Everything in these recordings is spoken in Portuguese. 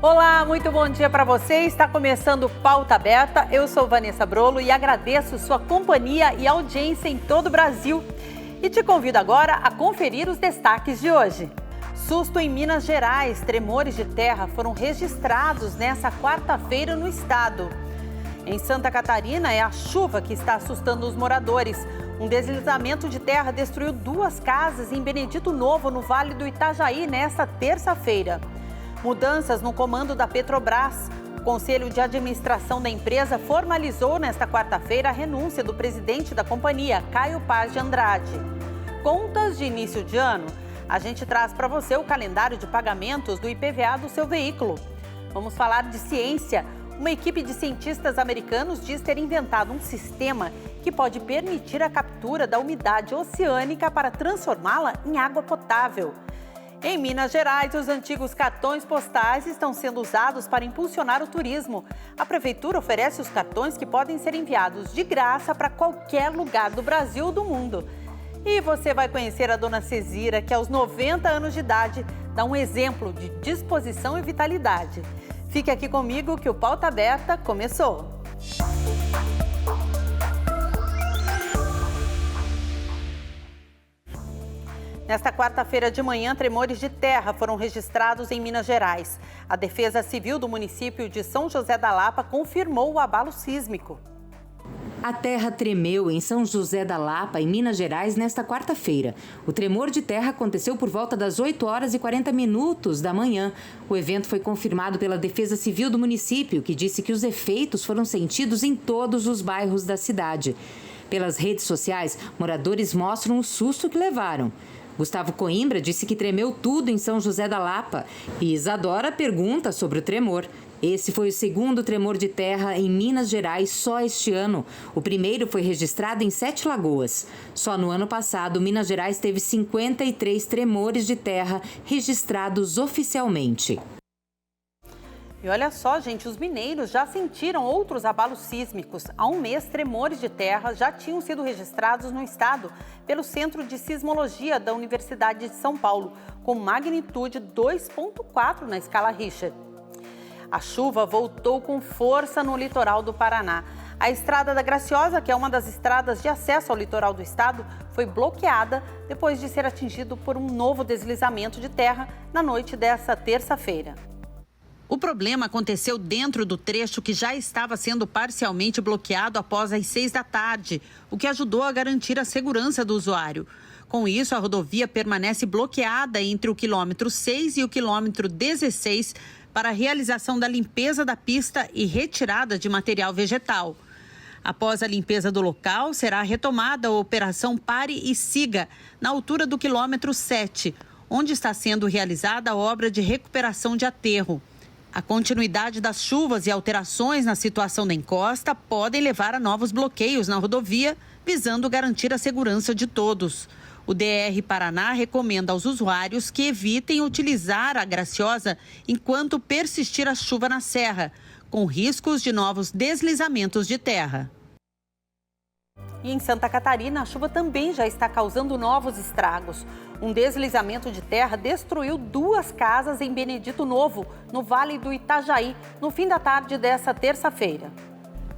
Olá, muito bom dia para você. Está começando Pauta Aberta. Eu sou Vanessa Brolo e agradeço sua companhia e audiência em todo o Brasil. E te convido agora a conferir os destaques de hoje. Susto em Minas Gerais. Tremores de terra foram registrados nesta quarta-feira no estado. Em Santa Catarina, é a chuva que está assustando os moradores. Um deslizamento de terra destruiu 2 casas em Benedito Novo, no Vale do Itajaí, nesta terça-feira. Mudanças no comando da Petrobras. O Conselho de Administração da empresa formalizou nesta quarta-feira a renúncia do presidente da companhia, Caio Paz de Andrade. Contas de início de ano. A gente traz para você o calendário de pagamentos do IPVA do seu veículo. Vamos falar de ciência. Uma equipe de cientistas americanos diz ter inventado um sistema que pode permitir a captura da umidade oceânica para transformá-la em água potável. Em Minas Gerais, os antigos cartões postais estão sendo usados para impulsionar o turismo. A prefeitura oferece os cartões que podem ser enviados de graça para qualquer lugar do Brasil ou do mundo. E você vai conhecer a dona Cezira, que aos 90 anos de idade dá um exemplo de disposição e vitalidade. Fique aqui comigo que o Pauta Aberta começou. Nesta quarta-feira de manhã, tremores de terra foram registrados em Minas Gerais. A Defesa Civil do município de São José da Lapa confirmou o abalo sísmico. A terra tremeu em São José da Lapa, em Minas Gerais, nesta quarta-feira. O tremor de terra aconteceu por volta das 8 horas e 40 minutos da manhã. O evento foi confirmado pela Defesa Civil do município, que disse que os efeitos foram sentidos em todos os bairros da cidade. Pelas redes sociais, moradores mostram o susto que levaram. Gustavo Coimbra disse que tremeu tudo em São José da Lapa. E Isadora pergunta sobre o tremor. Esse foi o segundo tremor de terra em Minas Gerais só este ano. O primeiro foi registrado em 7 Lagoas. Só no ano passado, Minas Gerais teve 53 tremores de terra registrados oficialmente. E olha só, gente, os mineiros já sentiram outros abalos sísmicos. Há um mês, tremores de terra já tinham sido registrados no estado pelo Centro de Sismologia da Universidade de São Paulo, com magnitude 2,4 na escala Richter. A chuva voltou com força no litoral do Paraná. A Estrada da Graciosa, que é uma das estradas de acesso ao litoral do estado, foi bloqueada depois de ser atingido por um novo deslizamento de terra na noite dessa terça-feira. O problema aconteceu dentro do trecho que já estava sendo parcialmente bloqueado após as 6 da tarde, o que ajudou a garantir a segurança do usuário. Com isso, a rodovia permanece bloqueada entre o quilômetro 6 e o quilômetro 16 para a realização da limpeza da pista e retirada de material vegetal. Após a limpeza do local, será retomada a operação Pare e Siga, na altura do quilômetro 7, onde está sendo realizada a obra de recuperação de aterro. A continuidade das chuvas e alterações na situação da encosta podem levar a novos bloqueios na rodovia, visando garantir a segurança de todos. O DR Paraná recomenda aos usuários que evitem utilizar a Graciosa enquanto persistir a chuva na serra, com riscos de novos deslizamentos de terra. E em Santa Catarina, a chuva também já está causando novos estragos. Um deslizamento de terra destruiu 2 casas em Benedito Novo, no Vale do Itajaí, no fim da tarde dessa terça-feira.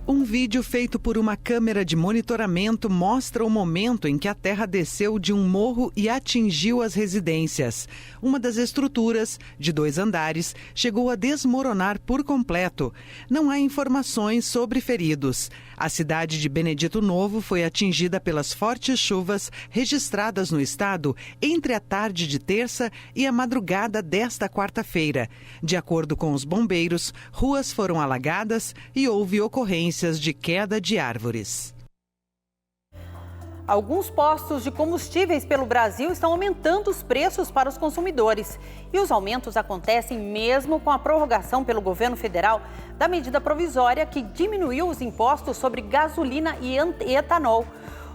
Um vídeo feito por uma câmera de monitoramento mostra o momento em que a terra desceu de um morro e atingiu as residências. Uma das estruturas, de 2 andares, chegou a desmoronar por completo. Não há informações sobre feridos. A cidade de Benedito Novo foi atingida pelas fortes chuvas registradas no estado entre a tarde de terça e a madrugada desta quarta-feira. De acordo com os bombeiros, ruas foram alagadas e houve ocorrências de queda de árvores. Alguns postos de combustíveis pelo Brasil estão aumentando os preços para os consumidores. E os aumentos acontecem mesmo com a prorrogação pelo governo federal da medida provisória que diminuiu os impostos sobre gasolina e etanol.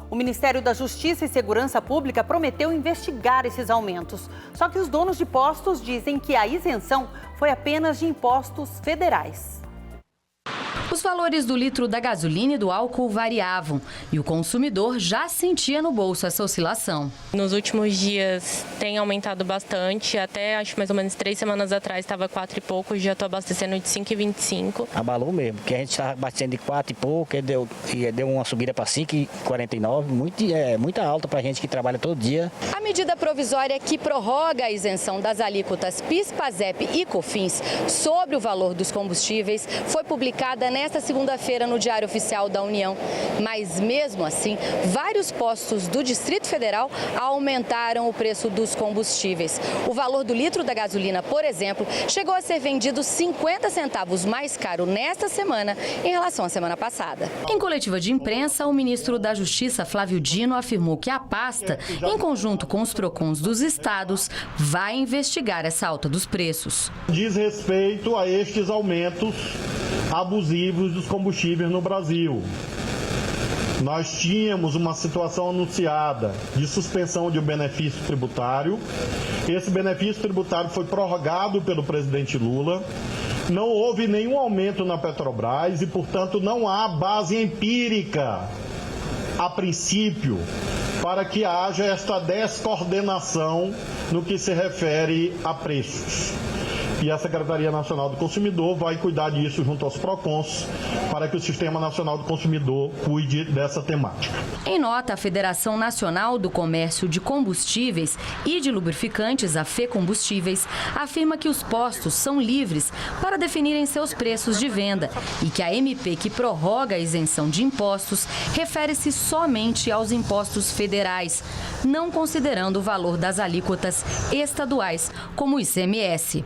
O Ministério da Justiça e Segurança Pública prometeu investigar esses aumentos. Só que os donos de postos dizem que a isenção foi apenas de impostos federais. Os valores do litro da gasolina e do álcool variavam e o consumidor já sentia no bolso essa oscilação. Nos últimos dias tem aumentado bastante, até acho mais ou menos 3 semanas atrás estava 4 e pouco, já estou abastecendo de 5,25. Abalou mesmo, porque a gente estava abastecendo de 4 e pouco, deu uma subida para 5,49, muita alta para a gente que trabalha todo dia. A medida provisória que prorroga a isenção das alíquotas PIS, PASEP e COFINS sobre o valor dos combustíveis foi publicada nesta segunda-feira no Diário Oficial da União. Mas mesmo assim, vários postos do Distrito Federal aumentaram o preço dos combustíveis. O valor do litro da gasolina, por exemplo, chegou a ser vendido 50 centavos mais caro nesta semana em relação à semana passada. Em coletiva de imprensa, o ministro da Justiça, Flávio Dino, afirmou que a pasta, em conjunto com os PROCONs dos estados, vai investigar essa alta dos preços. Diz respeito a estes aumentos abusivos dos combustíveis no Brasil. Nós tínhamos uma situação anunciada de suspensão de um benefício tributário. Esse benefício tributário foi prorrogado pelo presidente Lula. Não houve nenhum aumento na Petrobras e, portanto, não há base empírica, a princípio, para que haja esta descoordenação no que se refere a preços. E a Secretaria Nacional do Consumidor vai cuidar disso junto aos PROCONs para que o Sistema Nacional do Consumidor cuide dessa temática. Em nota, a Federação Nacional do Comércio de Combustíveis e de Lubrificantes, a FECombustíveis, afirma que os postos são livres para definirem seus preços de venda e que a MP que prorroga a isenção de impostos refere-se somente aos impostos federais, não considerando o valor das alíquotas estaduais, como o ICMS.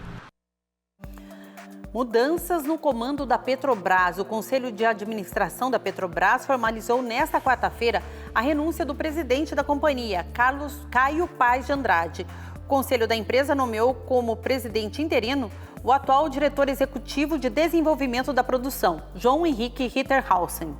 Mudanças no comando da Petrobras. O Conselho de Administração da Petrobras formalizou nesta quarta-feira a renúncia do presidente da companhia, Caio Paz de Andrade. O Conselho da empresa nomeou como presidente interino o atual diretor executivo de desenvolvimento da produção, João Henrique Ritterhausen.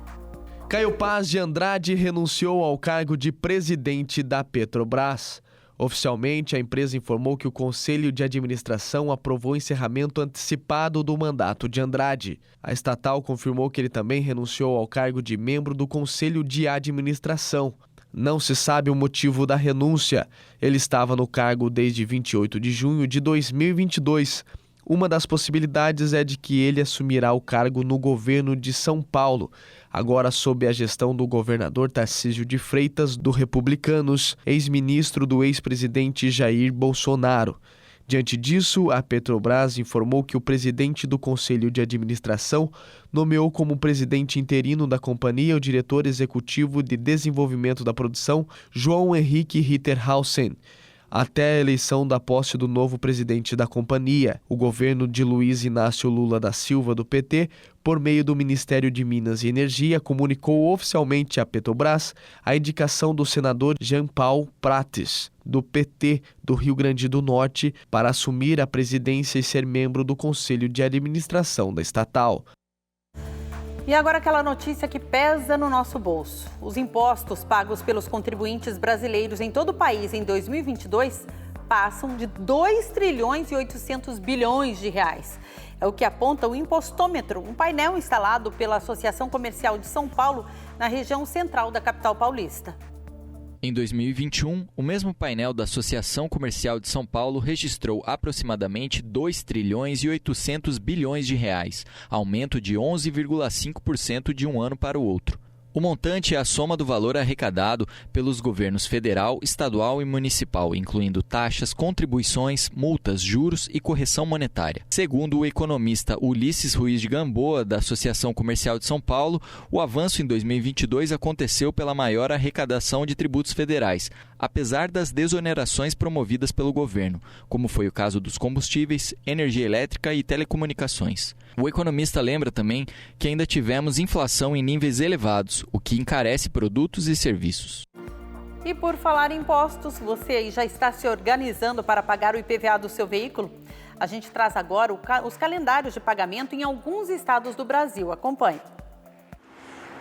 Caio Paz de Andrade renunciou ao cargo de presidente da Petrobras. Oficialmente, a empresa informou que o Conselho de Administração aprovou o encerramento antecipado do mandato de Andrade. A estatal confirmou que ele também renunciou ao cargo de membro do Conselho de Administração. Não se sabe o motivo da renúncia. Ele estava no cargo desde 28 de junho de 2022. Uma das possibilidades é de que ele assumirá o cargo no governo de São Paulo, agora sob a gestão do governador Tarcísio de Freitas, do Republicanos, ex-ministro do ex-presidente Jair Bolsonaro. Diante disso, a Petrobras informou que o presidente do Conselho de Administração nomeou como presidente interino da companhia o diretor executivo de desenvolvimento da produção, João Henrique Ritterhausen. Até a eleição da posse do novo presidente da companhia, o governo de Luiz Inácio Lula da Silva, do PT, por meio do Ministério de Minas e Energia, comunicou oficialmente à Petrobras a indicação do senador Jean Paul Prates, do PT do Rio Grande do Norte, para assumir a presidência e ser membro do Conselho de Administração da estatal. E agora aquela notícia que pesa no nosso bolso. Os impostos pagos pelos contribuintes brasileiros em todo o país em 2022 passam de 2 trilhões e 800 bilhões de reais. É o que aponta o Impostômetro, um painel instalado pela Associação Comercial de São Paulo na região central da capital paulista. Em 2021, o mesmo painel da Associação Comercial de São Paulo registrou aproximadamente 2 trilhões e 800 bilhões de reais, aumento de 11,5% de um ano para o outro. O montante é a soma do valor arrecadado pelos governos federal, estadual e municipal, incluindo taxas, contribuições, multas, juros e correção monetária. Segundo o economista Ulisses Ruiz de Gamboa, da Associação Comercial de São Paulo, o avanço em 2022 aconteceu pela maior arrecadação de tributos federais, apesar das desonerações promovidas pelo governo, como foi o caso dos combustíveis, energia elétrica e telecomunicações. O economista lembra também que ainda tivemos inflação em níveis elevados, o que encarece produtos e serviços. E por falar em impostos, você aí já está se organizando para pagar o IPVA do seu veículo? A gente traz agora os calendários de pagamento em alguns estados do Brasil. Acompanhe.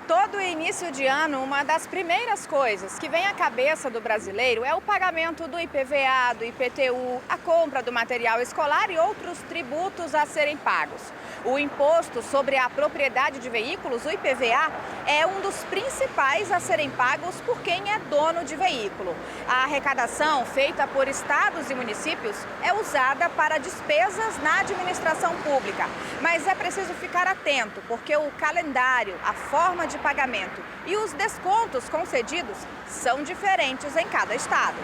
Todo início de ano, uma das primeiras coisas que vem à cabeça do brasileiro é o pagamento do IPVA, do IPTU, a compra do material escolar e outros tributos a serem pagos. O Imposto sobre a Propriedade de Veículos, o IPVA, é um dos principais a serem pagos por quem é dono de veículo. A arrecadação feita por estados e municípios é usada para despesas na administração pública. Mas é preciso ficar atento, porque o calendário, a forma de pagamento e os descontos concedidos são diferentes em cada estado.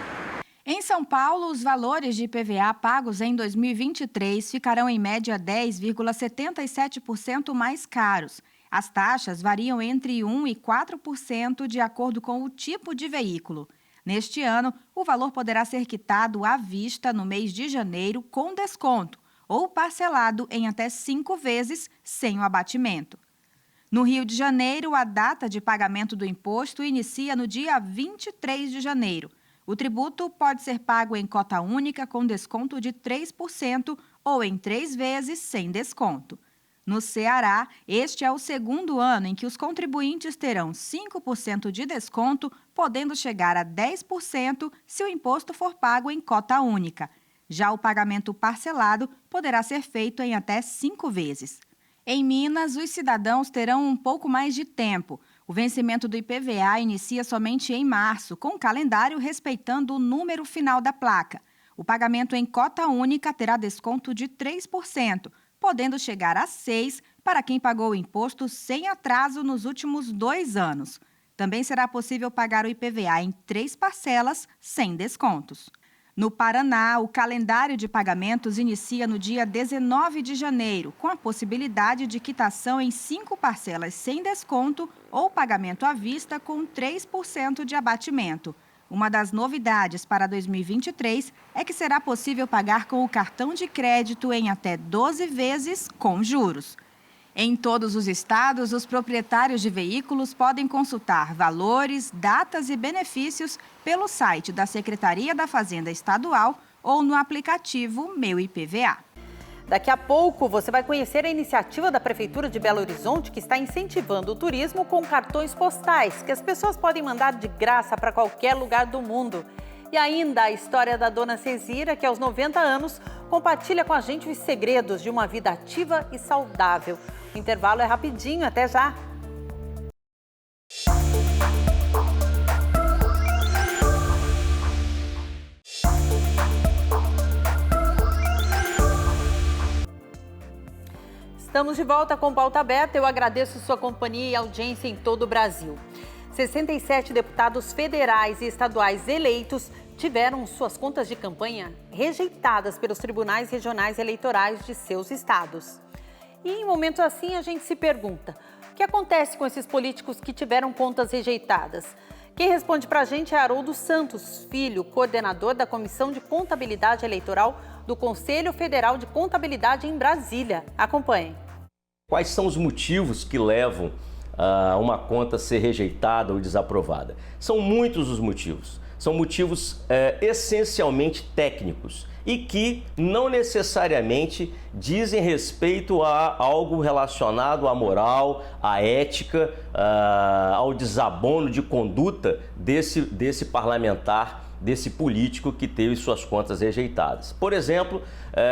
Em São Paulo, os valores de IPVA pagos em 2023 ficarão em média 10,77% mais caros. As taxas variam entre 1% e 4% de acordo com o tipo de veículo. Neste ano, o valor poderá ser quitado à vista no mês de janeiro com desconto ou parcelado em até 5 vezes sem o abatimento. No Rio de Janeiro, a data de pagamento do imposto inicia no dia 23 de janeiro. O tributo pode ser pago em cota única com desconto de 3% ou em 3 vezes sem desconto. No Ceará, este é o segundo ano em que os contribuintes terão 5% de desconto, podendo chegar a 10% se o imposto for pago em cota única. Já o pagamento parcelado poderá ser feito em até 5 vezes. Em Minas, os cidadãos terão um pouco mais de tempo. O vencimento do IPVA inicia somente em março, com o calendário respeitando o número final da placa. O pagamento em cota única terá desconto de 3%, podendo chegar a 6% para quem pagou o imposto sem atraso nos últimos 2 anos. Também será possível pagar o IPVA em 3 parcelas, sem descontos. No Paraná, o calendário de pagamentos inicia no dia 19 de janeiro, com a possibilidade de quitação em 5 parcelas sem desconto ou pagamento à vista com 3% de abatimento. Uma das novidades para 2023 é que será possível pagar com o cartão de crédito em até 12 vezes com juros. Em todos os estados, os proprietários de veículos podem consultar valores, datas e benefícios pelo site da Secretaria da Fazenda Estadual ou no aplicativo Meu IPVA. Daqui a pouco você vai conhecer a iniciativa da Prefeitura de Belo Horizonte que está incentivando o turismo com cartões postais que as pessoas podem mandar de graça para qualquer lugar do mundo. E ainda a história da dona Cezira, que aos 90 anos compartilha com a gente os segredos de uma vida ativa e saudável. O intervalo é rapidinho, até já! Estamos de volta com Pauta Aberta. Eu agradeço sua companhia e audiência em todo o Brasil. 67 deputados federais e estaduais eleitos tiveram suas contas de campanha rejeitadas pelos tribunais regionais eleitorais de seus estados. E em momentos assim a gente se pergunta, o que acontece com esses políticos que tiveram contas rejeitadas? Quem responde para a gente é Haroldo Santos Filho, coordenador da Comissão de Contabilidade Eleitoral do Conselho Federal de Contabilidade em Brasília. Acompanhe. Quais são os motivos que levam a uma conta a ser rejeitada ou desaprovada? São muitos os motivos. São motivos essencialmente técnicos e que não necessariamente dizem respeito a algo relacionado à moral, à ética, ao desabono de conduta desse parlamentar, desse político que teve suas contas rejeitadas. Por exemplo,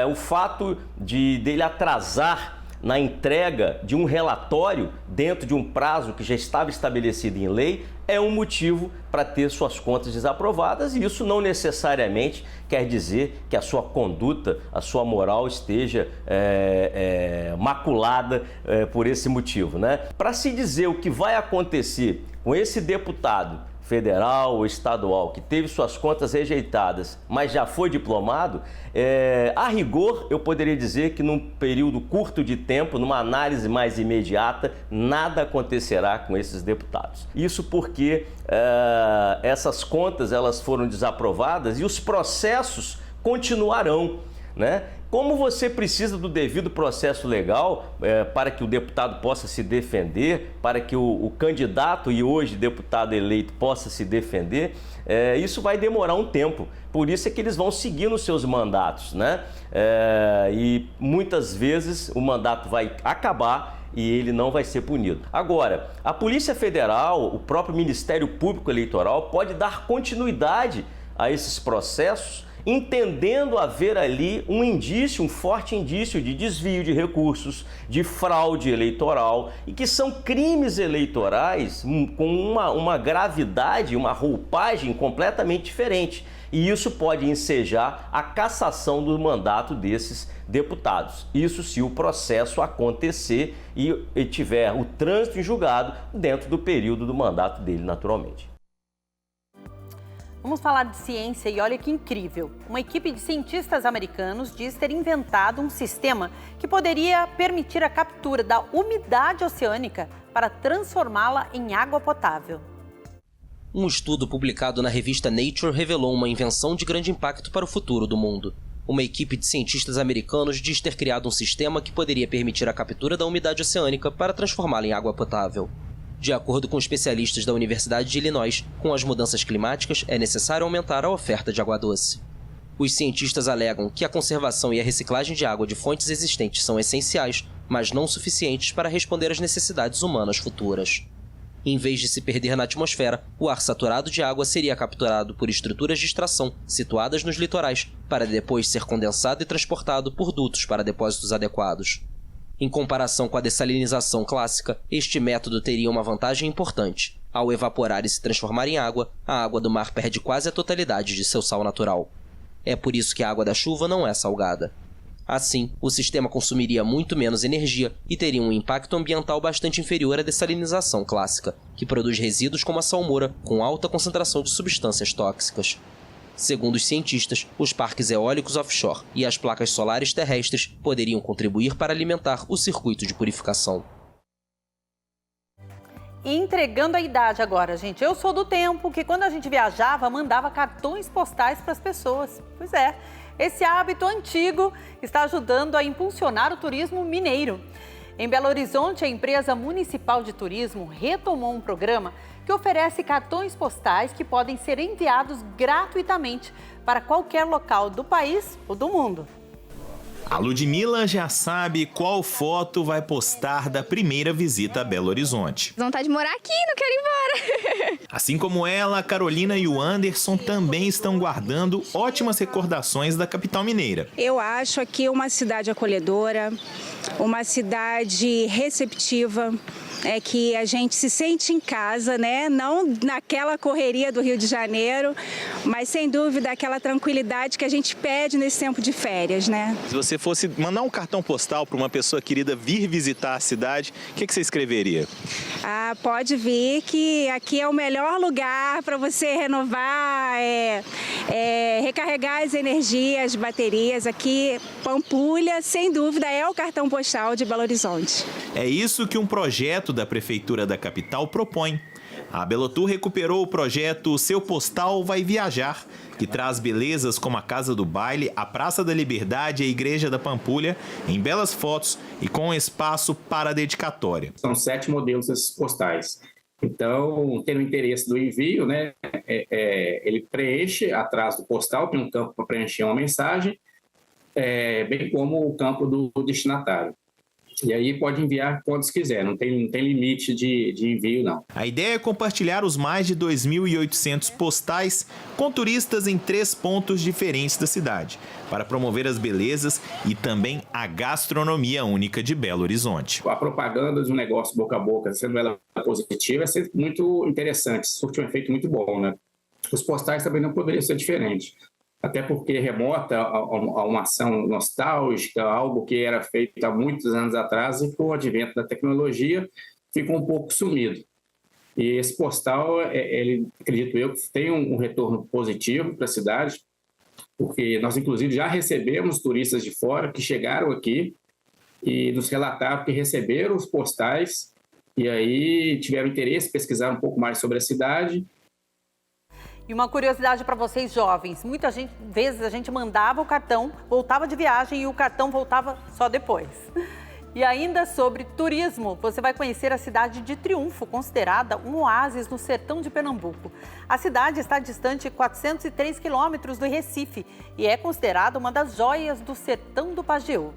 o fato dele atrasar na entrega de um relatório dentro de um prazo que já estava estabelecido em lei é um motivo para ter suas contas desaprovadas, e isso não necessariamente quer dizer que a sua conduta, a sua moral esteja maculada por esse motivo, né? Para se dizer o que vai acontecer com esse deputado federal ou estadual que teve suas contas rejeitadas, mas já foi diplomado, a rigor eu poderia dizer que num período curto de tempo, numa análise mais imediata, nada acontecerá com esses deputados. Isso porque essas contas elas foram desaprovadas e os processos continuarão, né? Como você precisa do devido processo legal para que o deputado possa se defender, para que o candidato e hoje deputado eleito possa se defender, isso vai demorar um tempo. Por isso é que eles vão seguir nos seus mandatos, né? E muitas vezes o mandato vai acabar e ele não vai ser punido. Agora, a Polícia Federal, o próprio Ministério Público Eleitoral pode dar continuidade a esses processos entendendo haver ali um forte indício de desvio de recursos, de fraude eleitoral, e que são crimes eleitorais com uma gravidade, uma roupagem completamente diferente. E isso pode ensejar a cassação do mandato desses deputados. Isso se o processo acontecer e tiver o trânsito em julgado dentro do período do mandato dele, naturalmente. Vamos falar de ciência e olha que incrível. Uma equipe de cientistas americanos diz ter inventado um sistema que poderia permitir a captura da umidade oceânica para transformá-la em água potável. Um estudo publicado na revista Nature revelou uma invenção de grande impacto para o futuro do mundo. Uma equipe de cientistas americanos diz ter criado um sistema que poderia permitir a captura da umidade oceânica para transformá-la em água potável. De acordo com especialistas da Universidade de Illinois, com as mudanças climáticas é necessário aumentar a oferta de água doce. Os cientistas alegam que a conservação e a reciclagem de água de fontes existentes são essenciais, mas não suficientes para responder às necessidades humanas futuras. Em vez de se perder na atmosfera, o ar saturado de água seria capturado por estruturas de extração situadas nos litorais, para depois ser condensado e transportado por dutos para depósitos adequados. Em comparação com a dessalinização clássica, este método teria uma vantagem importante. Ao evaporar e se transformar em água, a água do mar perde quase a totalidade de seu sal natural. É por isso que a água da chuva não é salgada. Assim, o sistema consumiria muito menos energia e teria um impacto ambiental bastante inferior à dessalinização clássica, que produz resíduos como a salmoura com alta concentração de substâncias tóxicas. Segundo os cientistas, os parques eólicos offshore e as placas solares terrestres poderiam contribuir para alimentar o circuito de purificação. E entregando a idade agora, gente. Eu sou do tempo que quando a gente viajava, mandava cartões postais para as pessoas. Pois é, esse hábito antigo está ajudando a impulsionar o turismo mineiro. Em Belo Horizonte, a empresa municipal de turismo retomou um programa que oferece cartões postais que podem ser enviados gratuitamente para qualquer local do país ou do mundo. A Ludmila já sabe qual foto vai postar da primeira visita a Belo Horizonte. Vontade de morar aqui, não quero ir embora. Assim como ela, a Carolina e o Anderson também estão guardando ótimas recordações da capital mineira. Eu acho aqui uma cidade acolhedora, uma cidade receptiva, que a gente se sente em casa, né? Não naquela correria do Rio de Janeiro, mas sem dúvida aquela tranquilidade que a gente pede nesse tempo de férias, né? Se você fosse mandar um cartão postal para uma pessoa querida vir visitar a cidade, o que você escreveria? Pode vir que aqui é o melhor lugar para você renovar, recarregar as energias, baterias. Aqui, Pampulha, sem dúvida, é o cartão postal de Belo Horizonte. É isso que um projeto da Prefeitura da capital propõe. A Belotur recuperou o projeto Seu Postal Vai Viajar, que traz belezas como a Casa do Baile, a Praça da Liberdade e a Igreja da Pampulha em belas fotos e com espaço para a dedicatória. São 7 modelos desses postais. Então, tendo interesse do envio, né, ele preenche atrás do postal, tem um campo para preencher uma mensagem, bem como o campo do destinatário. E aí pode enviar quantos quiser, não tem limite de envio, não. A ideia é compartilhar os mais de 2.800 postais com turistas em 3 pontos diferentes da cidade, para promover as belezas e também a gastronomia única de Belo Horizonte. A propaganda de um negócio boca a boca, sendo ela positiva, é sempre muito interessante, surte um efeito muito bom, né? Os postais também não poderiam ser diferentes. Até porque remota a uma ação nostálgica, algo que era feito há muitos anos atrás e com o advento da tecnologia ficou um pouco sumido. E esse postal, ele, acredito eu, tem um retorno positivo para a cidade, porque nós, inclusive, já recebemos turistas de fora que chegaram aqui e nos relataram que receberam os postais e aí tiveram interesse em pesquisar um pouco mais sobre a cidade. E uma curiosidade para vocês jovens, muitas vezes a gente mandava o cartão, voltava de viagem e o cartão voltava só depois. E ainda sobre turismo, você vai conhecer a cidade de Triunfo, considerada um oásis no sertão de Pernambuco. A cidade está distante 403 quilômetros do Recife e é considerada uma das joias do sertão do Pajeú.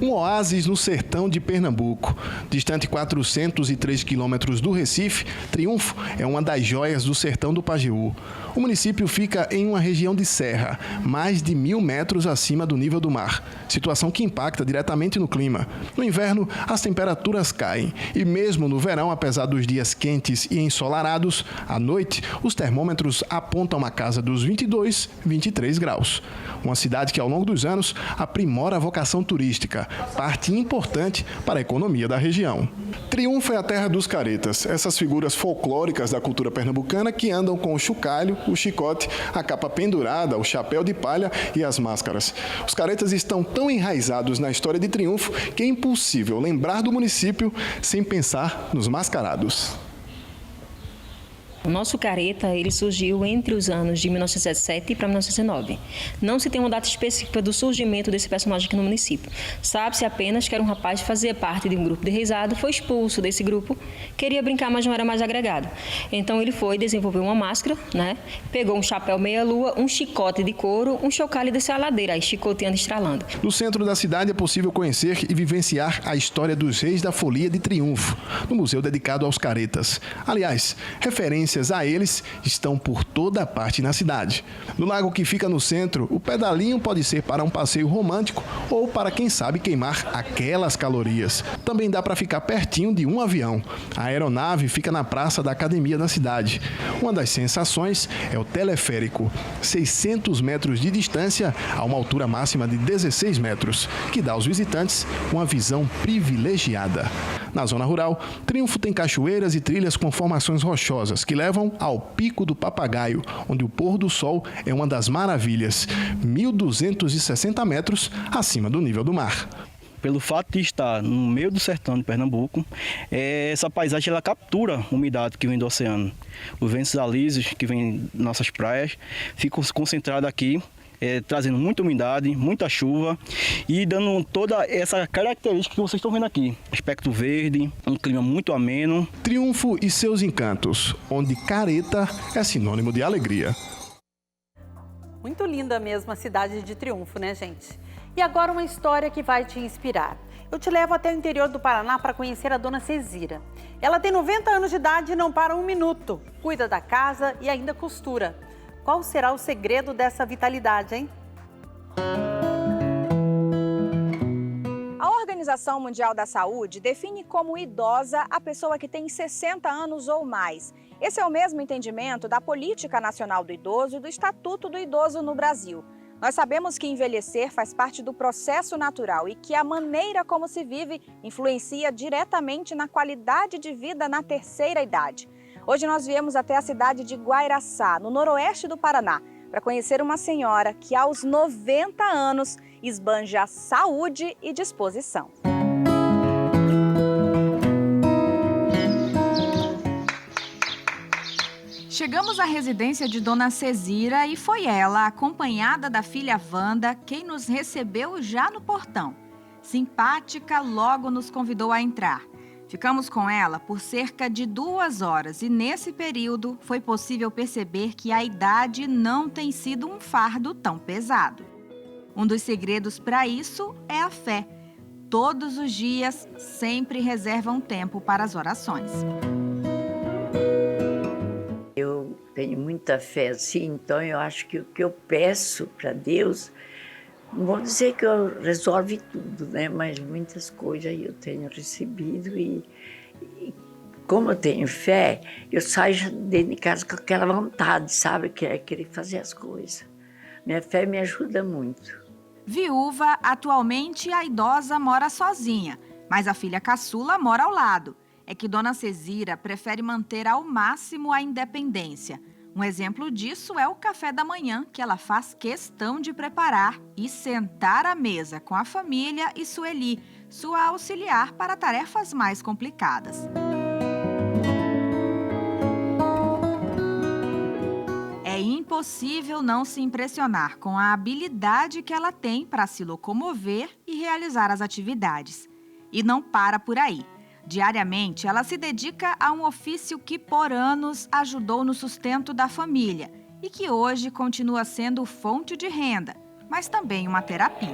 Um oásis no sertão de Pernambuco. Distante 403 quilômetros do Recife, Triunfo é uma das joias do sertão do Pajeú. O município fica em uma região de serra, mais de 1.000 metros acima do nível do mar, situação que impacta diretamente no clima. No inverno, as temperaturas caem e mesmo no verão, apesar dos dias quentes e ensolarados, à noite, os termômetros apontam a casa dos 22, 23 graus. Uma cidade que, ao longo dos anos, aprimora a vocação turística, parte importante para a economia da região. Triunfo é a terra dos caretas, essas figuras folclóricas da cultura pernambucana que andam com o chocalho, o chicote, a capa pendurada, o chapéu de palha e as máscaras. Os caretas estão tão enraizados na história de Triunfo que é impossível lembrar do município sem pensar nos mascarados. O nosso careta, ele surgiu entre os anos de 1917 para 1909. Não se tem uma data específica do surgimento desse personagem aqui no município. Sabe-se apenas que era um rapaz que fazia parte de um grupo de reisado, foi expulso desse grupo, queria brincar, mas não era mais agregado. Então ele foi desenvolver uma máscara, né? Pegou um chapéu meia-lua, um chicote de couro, um chocalho e desceu a ladeira, aí chicoteando e estralando. No centro da cidade é possível conhecer e vivenciar a história dos reis da Folia de Triunfo, no museu dedicado aos caretas. Aliás, referências a eles estão por toda parte na cidade. No lago que fica no centro, o pedalinho pode ser para um passeio romântico ou para quem sabe queimar aquelas calorias. Também dá para ficar pertinho de um avião. A aeronave fica na praça da academia da cidade. Uma das sensações é o teleférico, 600 metros de distância a uma altura máxima de 16 metros, que dá aos visitantes uma visão privilegiada. Na zona rural, Triunfo tem cachoeiras e trilhas com formações rochosas que levam ao Pico do Papagaio, onde o pôr do sol é uma das maravilhas, 1.260 metros acima do nível do mar. Pelo fato de estar no meio do sertão de Pernambuco, essa paisagem ela captura a umidade que vem do oceano. Os ventos alísios que vêm das nossas praias ficam concentrados aqui, trazendo muita umidade, muita chuva e dando toda essa característica que vocês estão vendo aqui. Aspecto verde, um clima muito ameno. Triunfo e seus encantos, onde careta é sinônimo de alegria. Muito linda mesmo a cidade de Triunfo, né, gente? E agora uma história que vai te inspirar. Eu te levo até o interior do Paraná para conhecer a dona Cezira. Ela tem 90 anos de idade e não para um minuto. Cuida da casa e ainda costura. Qual será o segredo dessa vitalidade, hein? A Organização Mundial da Saúde define como idosa a pessoa que tem 60 anos ou mais. Esse é o mesmo entendimento da Política Nacional do Idoso e do Estatuto do Idoso no Brasil. Nós sabemos que envelhecer faz parte do processo natural e que a maneira como se vive influencia diretamente na qualidade de vida na terceira idade. Hoje nós viemos até a cidade de Guairaçá, no noroeste do Paraná, para conhecer uma senhora que aos 90 anos esbanja saúde e disposição. Chegamos à residência de Dona Cezira e foi ela, acompanhada da filha Wanda, quem nos recebeu já no portão. Simpática, logo nos convidou a entrar. Ficamos com ela por cerca de 2 horas e nesse período foi possível perceber que a idade não tem sido um fardo tão pesado. Um dos segredos para isso é a fé. Todos os dias, sempre reserva um tempo para as orações. Eu tenho muita fé, assim, então eu acho que o que eu peço para Deus, não vou dizer que eu resolve tudo, né? Mas muitas coisas eu tenho recebido e como eu tenho fé, eu saio dentro de casa com aquela vontade, sabe? Que é querer fazer as coisas. Minha fé me ajuda muito. Viúva, atualmente a idosa mora sozinha, mas a filha caçula mora ao lado. É que Dona Cezira prefere manter ao máximo a independência. Um exemplo disso é o café da manhã, que ela faz questão de preparar e sentar à mesa com a família e Sueli, sua auxiliar para tarefas mais complicadas. É impossível não se impressionar com a habilidade que ela tem para se locomover e realizar as atividades. E não para por aí. Diariamente, ela se dedica a um ofício que por anos ajudou no sustento da família e que hoje continua sendo fonte de renda, mas também uma terapia.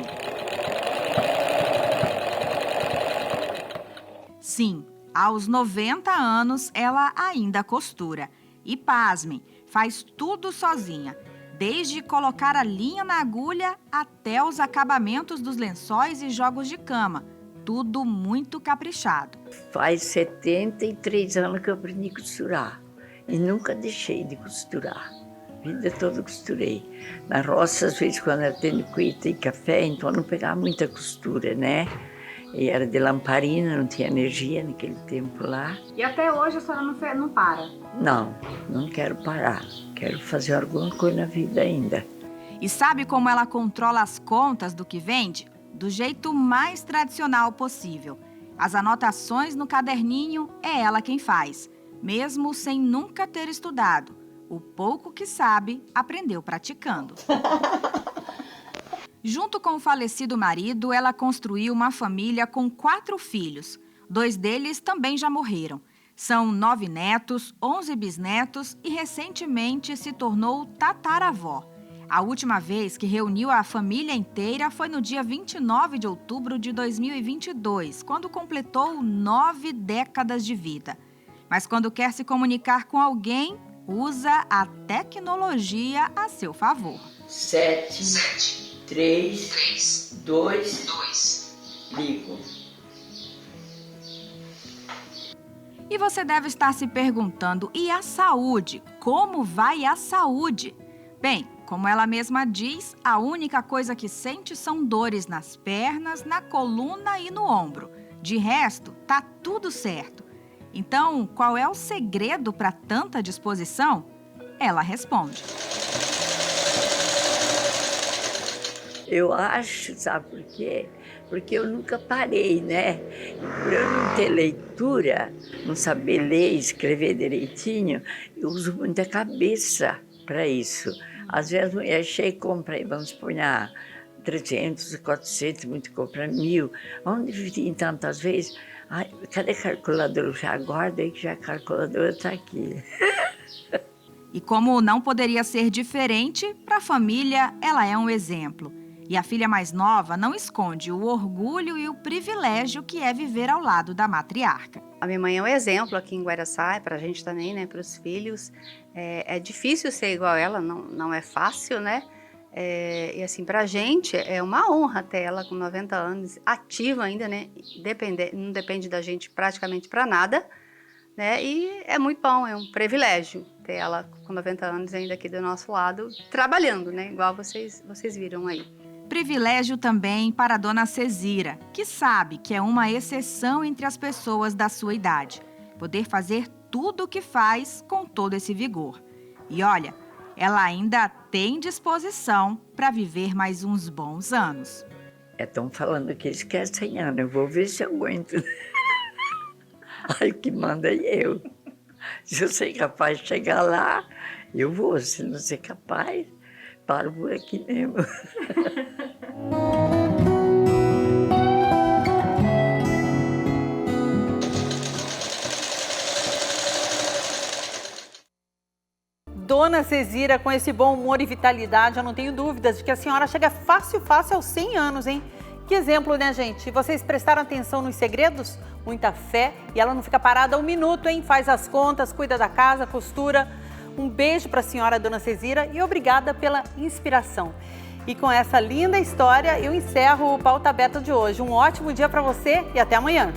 Sim, aos 90 anos ela ainda costura. E pasmem, faz tudo sozinha. Desde colocar a linha na agulha até os acabamentos dos lençóis e jogos de cama. Tudo muito caprichado. Faz 73 anos que eu aprendi a costurar e nunca deixei de costurar. A vida toda costurei. Na roça, às vezes, quando eu tendo cuita e café, então eu não pegava muita costura, né? E era de lamparina, não tinha energia naquele tempo lá. E até hoje a senhora não para? Não quero parar. Quero fazer alguma coisa na vida ainda. E sabe como ela controla as contas do que vende? Do jeito mais tradicional possível. As anotações no caderninho é ela quem faz, mesmo sem nunca ter estudado. O pouco que sabe, aprendeu praticando. Junto com o falecido marido, ela construiu uma família com 4 filhos. 2 deles também já morreram. São 9 netos, 11 bisnetos e recentemente se tornou tataravó. A última vez que reuniu a família inteira foi no dia 29 de outubro de 2022, quando completou 9 décadas de vida. Mas quando quer se comunicar com alguém, usa a tecnologia a seu favor. 7, 3, 2, ligo. E você deve estar se perguntando, e a saúde? Como vai a saúde? Bem, como ela mesma diz, a única coisa que sente são dores nas pernas, na coluna e no ombro. De resto, tá tudo certo. Então, qual é o segredo para tanta disposição? Ela responde. Eu acho, sabe por quê? Porque eu nunca parei, né? Por eu não ter leitura, não saber ler e escrever direitinho, eu uso muita cabeça para isso. Às vezes a mulher chega e compra, vamos pôr 300, 400, muito compra 1.000. Onde dividir tantas vezes? Ai, cadê a calculadora? Eu já aguardo aí que já a calculadora está aqui. E como não poderia ser diferente, para a família ela é um exemplo. E a filha mais nova não esconde o orgulho e o privilégio que é viver ao lado da matriarca. A minha mãe é um exemplo aqui em Guaraçá, para a gente também, né, para os filhos. É difícil ser igual a ela, não é fácil, né? E assim, para a gente é uma honra ter ela com 90 anos, ativa ainda, né? Não depende da gente praticamente para nada, né? E é muito bom, é um privilégio ter ela com 90 anos ainda aqui do nosso lado, trabalhando, né? Igual vocês viram aí. Privilégio também para a dona Cezira, que sabe que é uma exceção entre as pessoas da sua idade. Poder fazer tudo o que faz com todo esse vigor. E olha, ela ainda tem disposição para viver mais uns bons anos. Estão falando que eles querem 100 anos, eu vou ver se eu aguento. Aí o que manda é eu. Se eu ser capaz de chegar lá, eu vou. Se não ser capaz, paro por aqui mesmo. Dona Cezira, com esse bom humor e vitalidade, eu não tenho dúvidas de que a senhora chega fácil aos 100 anos, hein? Que exemplo, né, gente? Vocês prestaram atenção nos segredos? Muita fé e ela não fica parada um minuto, hein? Faz as contas, cuida da casa, costura. Um beijo para a senhora, Dona Cezira, e obrigada pela inspiração. E com essa linda história, eu encerro o Pauta Aberta de hoje. Um ótimo dia para você e até amanhã.